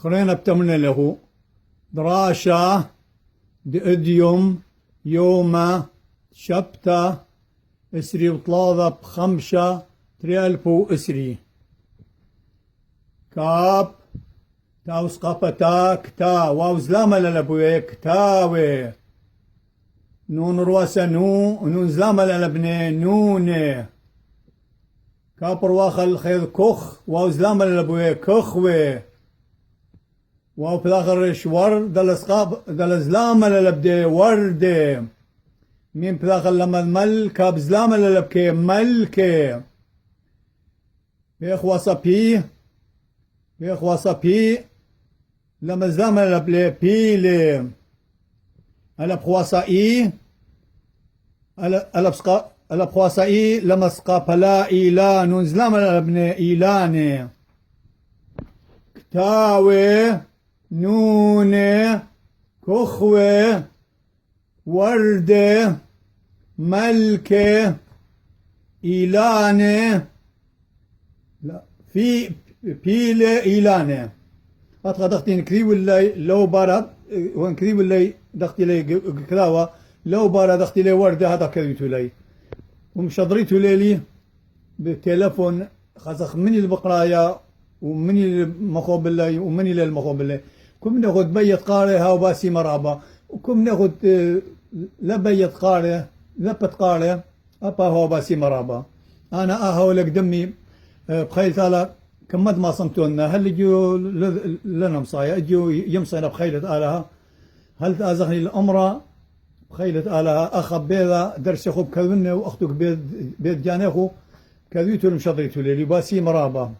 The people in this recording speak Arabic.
خرينا بتمنى له دراشة دأديوم يوما شبتة اسري وطلاضة بخمشة تريالبو اسري كاب تاوس قابتا كتا واوز لاما للبوي كتاوي نون رواسا نون زلاما للبني نوني كاب رواخ الخير كخ واوز لاما للبوي كخوي واو بلاغر شور دل زلاما للبدي وردي من بلاغر لما المل كاب زلاما للبكي ملكي بيخ وصبي لما زلاما للبلي بيلي ألا بخواسائي ألا بخواسائي لما سقا بلا إيلان زلاما للبني إيلاني كتاوي نوني كخوة وردة ملكة إيلانة لا في بيلة إيلانة أتغى دختي نكري والله لو بارد ونكري والله دختي لي كلاوة لو بارد دختي لي وردة هذا كريتو لي ومشضريتو لي بالتلفون خزخ مني البقرايا ومني المخوب الله ومني للمخوب الله كم ناخذ بيت قارئ هاو باسي مرابا وكم ناخذ لا بيت قارئ لا بت قارئ أبا هاو باسي مرابا أنا أهو لك دمي بخيل تالا كمد ما صمتونا هل يجوا لنا مصايا يجوا يمصينا بخيلة آلها هل تأزخني الأمرة بخيلة آلها أخب بيضا درس خوب كذبنا وأختك بيت جانيخو كذيتو المشضريتو لي باسي مرابا